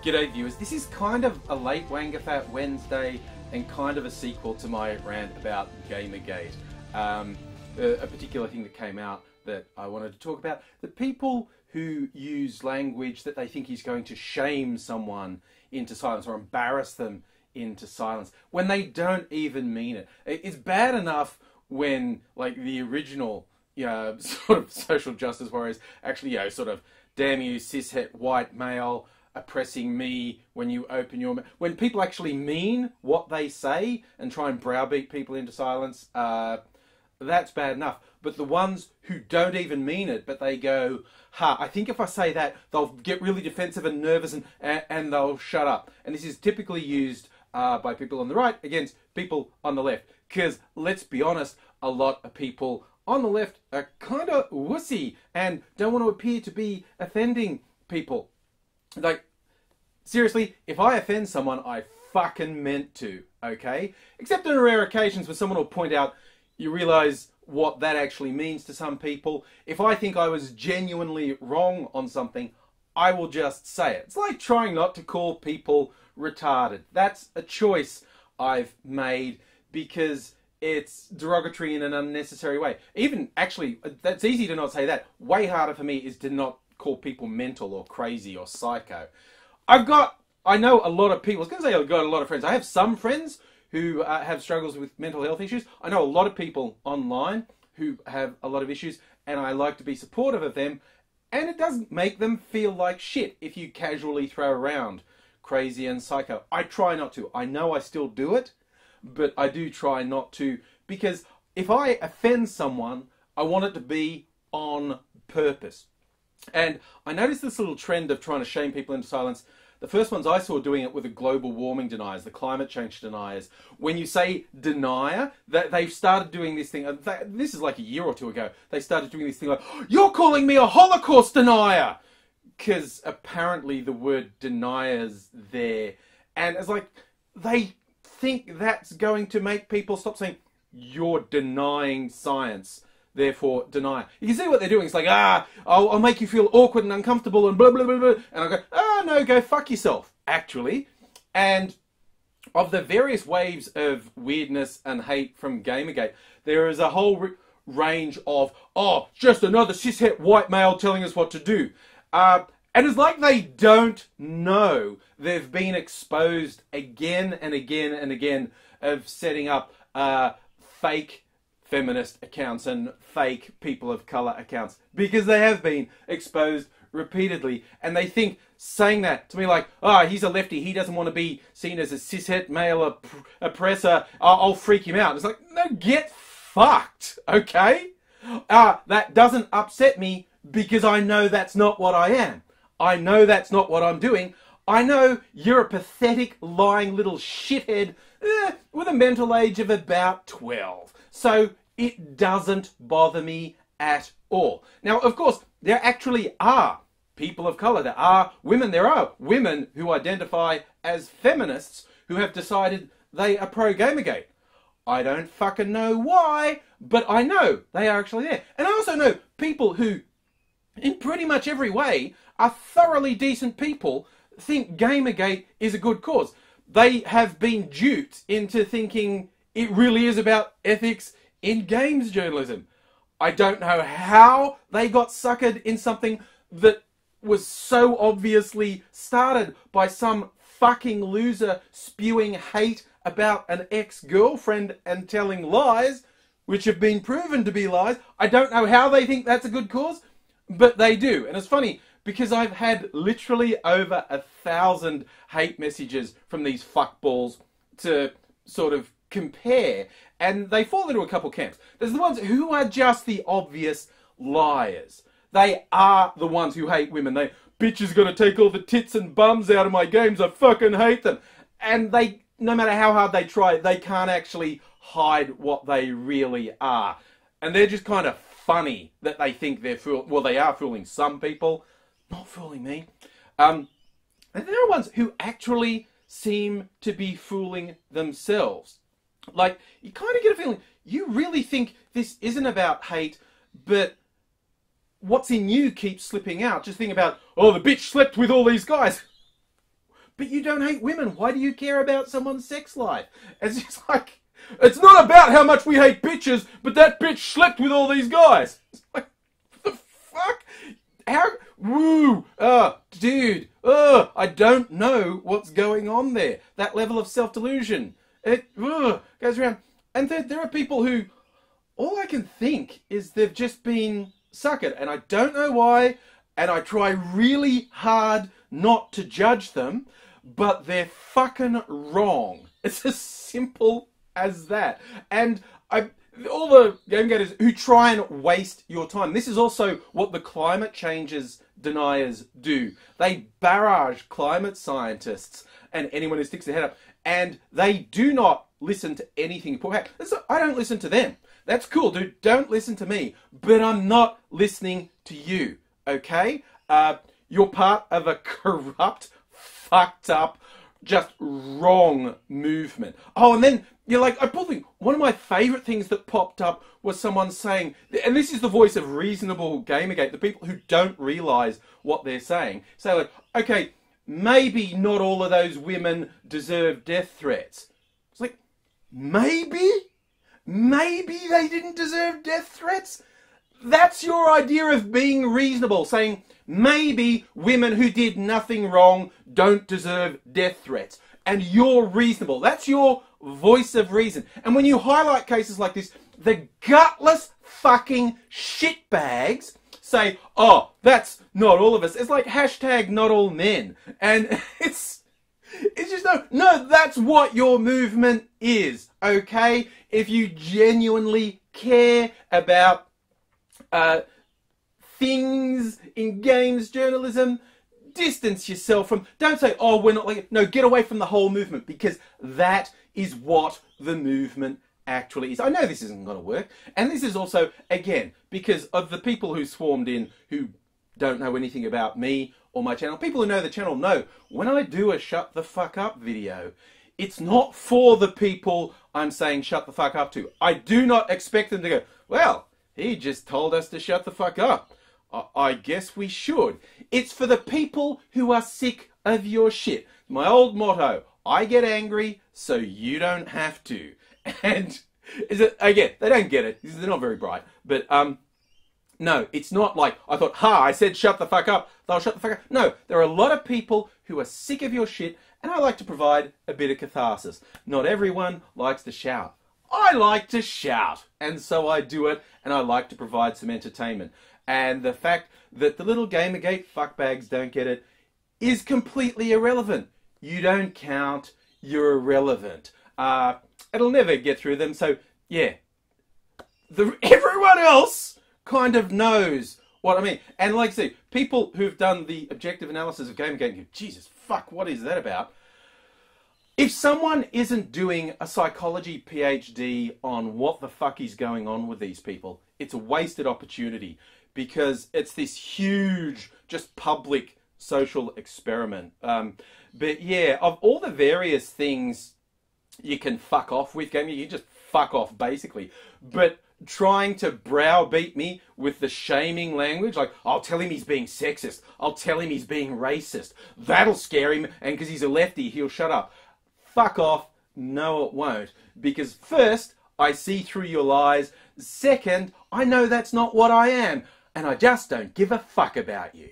G'day viewers, this is kind of a late WAINGAFAT Wednesday and kind of a sequel to my rant about Gamergate. A particular thing that came out that I wanted to talk about, the people who use language that they think is going to shame someone into silence or embarrass them into silence when they don't even mean it. It's bad enough when like the original sort of social justice warriors actually sort of damn you cishet white male oppressing me when you open your mouth. When people actually mean what they say and try and browbeat people into silence, that's bad enough. But the ones who don't even mean it, but they go, I think if I say that, they'll get really defensive and nervous and they'll shut up. And this is typically used by people on the right against people on the left. Because, let's be honest, a lot of people on the left are kind of wussy and don't want to appear to be offending people. Like, seriously, if I offend someone, I fucking meant to, okay? Except on rare occasions where someone will point out, you realise what that actually means to some people. If I think I was genuinely wrong on something, I will just say it. It's like trying not to call people retarded. That's a choice I've made because it's derogatory in an unnecessary way. Even, actually, that's easy to not say that. Way harder for me is to not call people mental or crazy or psycho. I know a lot of people, I was going to say I've got a lot of friends. I have some friends who have struggles with mental health issues. I know a lot of people online who have a lot of issues, and I like to be supportive of them, and it doesn't make them feel like shit if you casually throw around crazy and psycho. I try not to. I know I still do it, but I do try not to, because if I offend someone, I want it to be on purpose. And I noticed this little trend of trying to shame people into silence. The first ones I saw doing it were the global warming deniers, the climate change deniers. When you say denier, they've started doing this thing. This is like a year or two ago. They started doing this thing like, you're calling me a Holocaust denier! Because apparently the word denier's there. And it's like, they think that's going to make people stop saying, you're denying science. Therefore, deny. You can see what they're doing. It's like, I'll make you feel awkward and uncomfortable and blah, blah, blah, blah. And I go, no, go fuck yourself, actually. And of the various waves of weirdness and hate from Gamergate, there is a whole range of, just another cishet white male telling us what to do. And it's like they don't know they've been exposed again and again and again of setting up fake feminist accounts and fake people of colour accounts, because they have been exposed repeatedly, and they think saying that to me like, he's a lefty, he doesn't want to be seen as a cishet male oppressor, I'll freak him out. It's like, no, get fucked, okay? That doesn't upset me because I know that's not what I am. I know that's not what I'm doing. I know you're a pathetic, lying little shithead with a mental age of about 12. So it doesn't bother me at all. Now, of course, there actually are people of colour. There are women who identify as feminists who have decided they are pro-Gamergate. I don't fucking know why, but I know they are actually there. And I also know people who, in pretty much every way, are thoroughly decent people, think Gamergate is a good cause. They have been duped into thinking it really is about ethics in games journalism. I don't know how they got suckered in something that was so obviously started by some fucking loser spewing hate about an ex-girlfriend and telling lies, which have been proven to be lies. I don't know how they think that's a good cause, but they do. And it's funny, because I've had literally over 1,000 hate messages from these fuckballs to sort of compare, and they fall into a couple camps. There's the ones who are just the obvious liars. They are the ones who hate women. Bitches gonna take all the tits and bums out of my games, I fucking hate them. And they, no matter how hard they try, they can't actually hide what they really are. And they're just kind of funny that they think they're they are fooling some people, not fooling me. And there are ones who actually seem to be fooling themselves. Like, you kind of get a feeling, you really think this isn't about hate, but what's in you keeps slipping out. Just think about, the bitch slept with all these guys. but you don't hate women. Why do you care about someone's sex life? It's just like, it's not about how much we hate bitches, but that bitch slept with all these guys. It's like, what the fuck? How? Woo! Dude. I don't know what's going on there. That level of self-delusion. It goes around. And there are people who, all I can think is they've just been suckered. And I don't know why. And I try really hard not to judge them. But they're fucking wrong. It's as simple as that. And all the gamegaters who try and waste your time. This is also what the climate changes deniers do. They barrage climate scientists and anyone who sticks their head up, and they do not listen to anything. I don't listen to them. That's cool, dude. Don't listen to me. But I'm not listening to you, okay? You're part of a corrupt, fucked up, just wrong movement. Oh, and then you're like, one of my favourite things that popped up was someone saying, and this is the voice of reasonable Gamergate, the people who don't realise what they're saying. Say like, okay, maybe not all of those women deserve death threats. It's like, maybe? Maybe they didn't deserve death threats? That's your idea of being reasonable, saying maybe women who did nothing wrong don't deserve death threats. And you're reasonable. That's your voice of reason. And when you highlight cases like this, the gutless fucking shitbags say, oh, that's not all of us. It's like hashtag not all men. And it's just no, that's what your movement is, okay? If you genuinely care about things in games journalism, distance yourself from, don't say, oh, we're not like it. No, get away from the whole movement, because that is what the movement actually is. I know this isn't going to work, and this is also, again, because of the people who swarmed in who don't know anything about me or my channel. People who know the channel know when I do a shut the fuck up video, it's not for the people I'm saying shut the fuck up to. I do not expect them to go, well, he just told us to shut the fuck up. I guess we should. It's for the people who are sick of your shit. My old motto, I get angry so you don't have to. And is it, again, they don't get it. They're not very bright. But no, it's not like I thought, I said shut the fuck up, they'll shut the fuck up. No, there are a lot of people who are sick of your shit, and I like to provide a bit of catharsis. Not everyone likes to shout. I like to shout, and so I do it, and I like to provide some entertainment. And the fact that the little Gamergate fuckbags don't get it is completely irrelevant. You don't count, you're irrelevant. It'll never get through them, so yeah. Everyone else kind of knows what I mean. And like I say, people who've done the objective analysis of Gamergate go, Jesus, fuck, what is that about? If someone isn't doing a psychology PhD on what the fuck is going on with these people, it's a wasted opportunity, because it's this huge, just public social experiment. But yeah, of all the various things you can fuck off with gaming, you just fuck off basically. But trying to browbeat me with the shaming language, like, I'll tell him he's being sexist, I'll tell him he's being racist, that'll scare him, and because he's a lefty, he'll shut up. Fuck off. No, it won't. Because first, I see through your lies. Second, I know that's not what I am. And I just don't give a fuck about you.